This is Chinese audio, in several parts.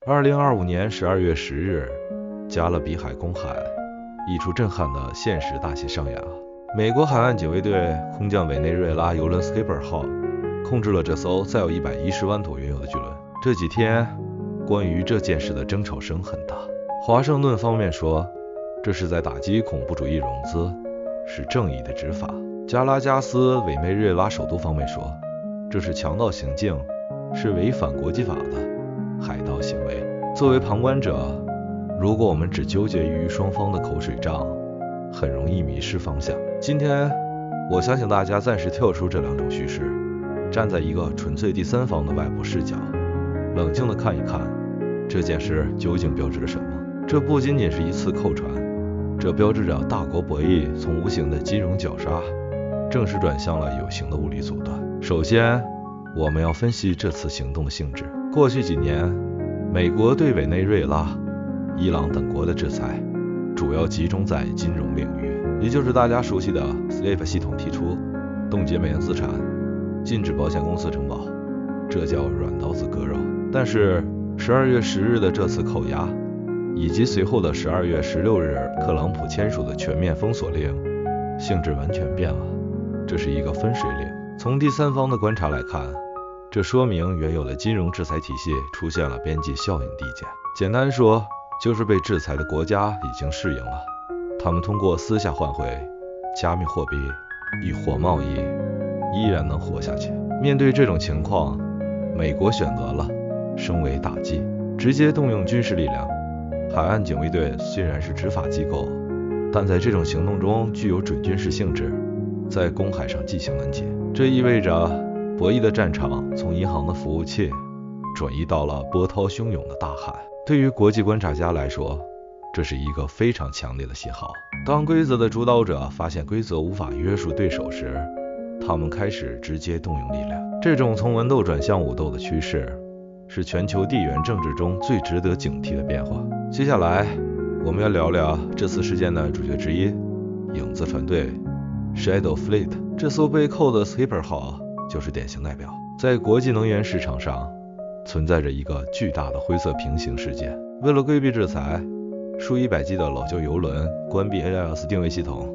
2025年12月10日，加勒比海公海，一出震撼的现实大戏上演。美国海岸警卫队空降委内瑞拉邮轮 Skipper 号，控制了这艘载有110万桶原油的巨轮。这几天，关于这件事的争吵声很大。华盛顿方面说，这是在打击恐怖主义融资，是正义的执法。加拉加斯委内瑞拉首都方面说，这是强盗行径，是违反国际法的海盗行为。作为旁观者，如果我们只纠结于双方的口水仗，很容易迷失方向。今天，我相信大家暂时跳出这两种叙事，站在一个纯粹第三方的外部视角，冷静地看一看这件事究竟标志着什么。这不仅仅是一次扣船，这标志着大国博弈从无形的金融绞杀正式转向了有形的物理阻断。首先，我们要分析这次行动的性质。过去几年，美国对委内瑞拉、伊朗等国的制裁主要集中在金融领域，也就是大家熟悉的 SWIFT 系统提出冻结美元资产，禁止保险公司承保，这叫软刀子割肉。但是12月10日的这次扣押，以及随后的12月16日特朗普签署的全面封锁令，性质完全变了，这是一个分水岭。从第三方的观察来看，这说明原有的金融制裁体系出现了边际效应递减。简单说，就是被制裁的国家已经适应了，他们通过私下换汇、加密货币、与货贸易，依然能活下去。面对这种情况，美国选择了升为打击，直接动用军事力量。海岸警卫队虽然是执法机构，但在这种行动中具有准军事性质，在公海上进行拦截。这意味着博弈的战场从银行的服务器转移到了波涛汹涌的大海。对于国际观察家来说，这是一个非常强烈的信号。当规则的主导者发现规则无法约束对手时，他们开始直接动用力量。这种从文斗转向武斗的趋势，是全球地缘政治中最值得警惕的变化。接下来，我们要聊聊这次事件的主角之一——影子船队 Shadow Fleet。这艘被扣的 Skipper 号就是典型代表。在国际能源市场上，存在着一个巨大的灰色平行世界。为了规避制裁，数以百计的老旧油轮关闭 AIS 定位系统，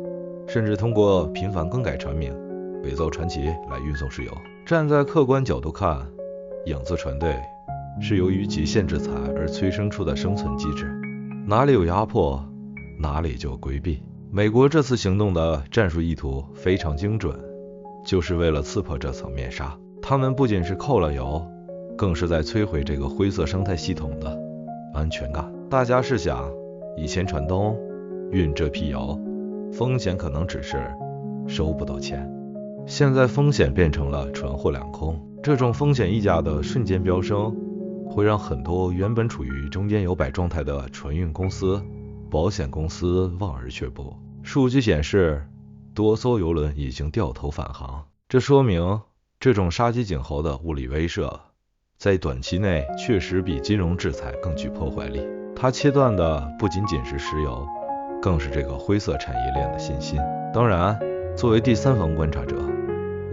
甚至通过频繁更改船名、伪造传奇来运送石油。站在客观角度看，影子船队是由于极限制裁而催生出的生存机制，哪里有压迫，哪里就有规避。美国这次行动的战术意图非常精准，就是为了刺破这层面纱。他们不仅是扣了油，更是在摧毁这个灰色生态系统的安全感。大家试想，以前船东运这批油，风险可能只是收不到钱，现在风险变成了船货两空。这种风险溢价的瞬间飙升，会让很多原本处于中间摇摆状态的船运公司、保险公司望而却步。数据显示，多艘邮轮已经掉头返航，这说明这种杀鸡儆猴的物理威慑，在短期内确实比金融制裁更具破坏力。它切断的不仅仅是石油，更是这个灰色产业链的信心。当然，作为第三方观察者，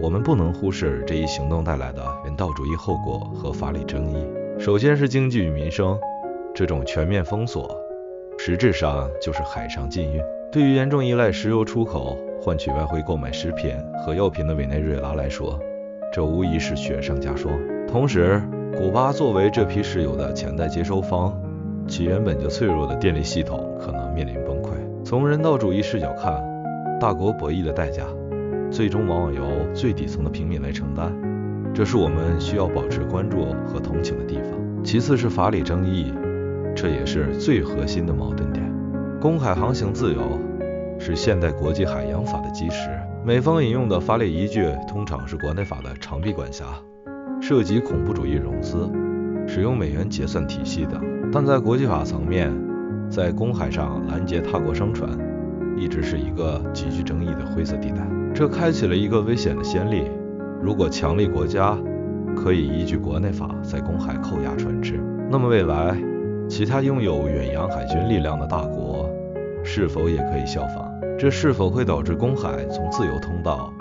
我们不能忽视这一行动带来的人道主义后果和法理争议。首先是经济与民生，这种全面封锁实质上就是海上禁运。对于严重依赖石油出口换取外汇购买食品和药品的委内瑞拉来说，这无疑是雪上加霜。同时，古巴作为这批石油的潜在接收方，其原本就脆弱的电力系统可能面临崩溃。从人道主义视角看，大国博弈的代价最终往往由最底层的平民来承担，这是我们需要保持关注和同情的地方。其次是法理争议，这也是最核心的矛盾点。公海航行自由是现代国际海洋法的基石，美方引用的法理依据通常是国内法的长臂管辖，涉及恐怖主义融资、使用美元结算体系等。但在国际法层面，在公海上拦截他国商船一直是一个极具争议的灰色地带，这开启了一个危险的先例。如果强力国家可以依据国内法在公海扣押船只，那么未来其他拥有远洋海军力量的大国是否也可以效仿？这是否会导致公海从自由通道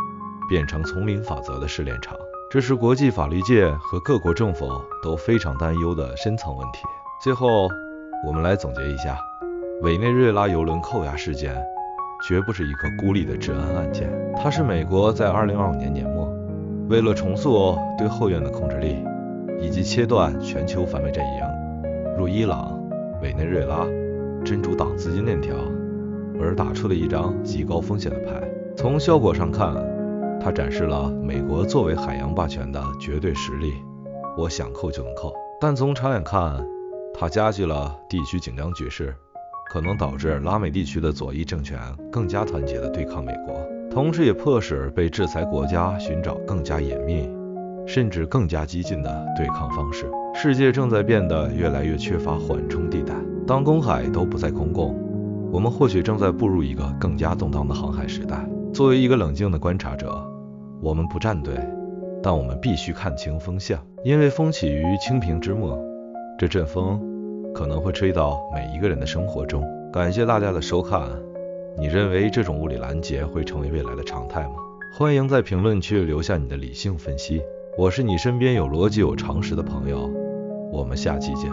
变成丛林法则的试炼场？这是国际法律界和各国政府都非常担忧的深层问题。最后，我们来总结一下，委内瑞拉油轮扣押事件绝不是一个孤立的治安案件，它是美国在2025年年末，为了重塑对后院的控制力，以及切断全球反美阵营如伊朗、委内瑞拉、真主党资金链条而打出了一张极高风险的牌。从效果上看，它展示了美国作为海洋霸权的绝对实力，我想扣就能扣。但从长远看，它加剧了地区紧张局势，可能导致拉美地区的左翼政权更加团结地对抗美国，同时也迫使被制裁国家寻找更加严密甚至更加激进的对抗方式。世界正在变得越来越缺乏缓冲地带，当公海都不再公共，我们或许正在步入一个更加动荡的航海时代。作为一个冷静的观察者，我们不站队，但我们必须看清风向，因为风起于清平之末，这阵风可能会吹到每一个人的生活中。感谢大家的收看，你认为这种物理拦截会成为未来的常态吗？欢迎在评论区留下你的理性分析。我是你身边有逻辑有常识的朋友，我们下期见。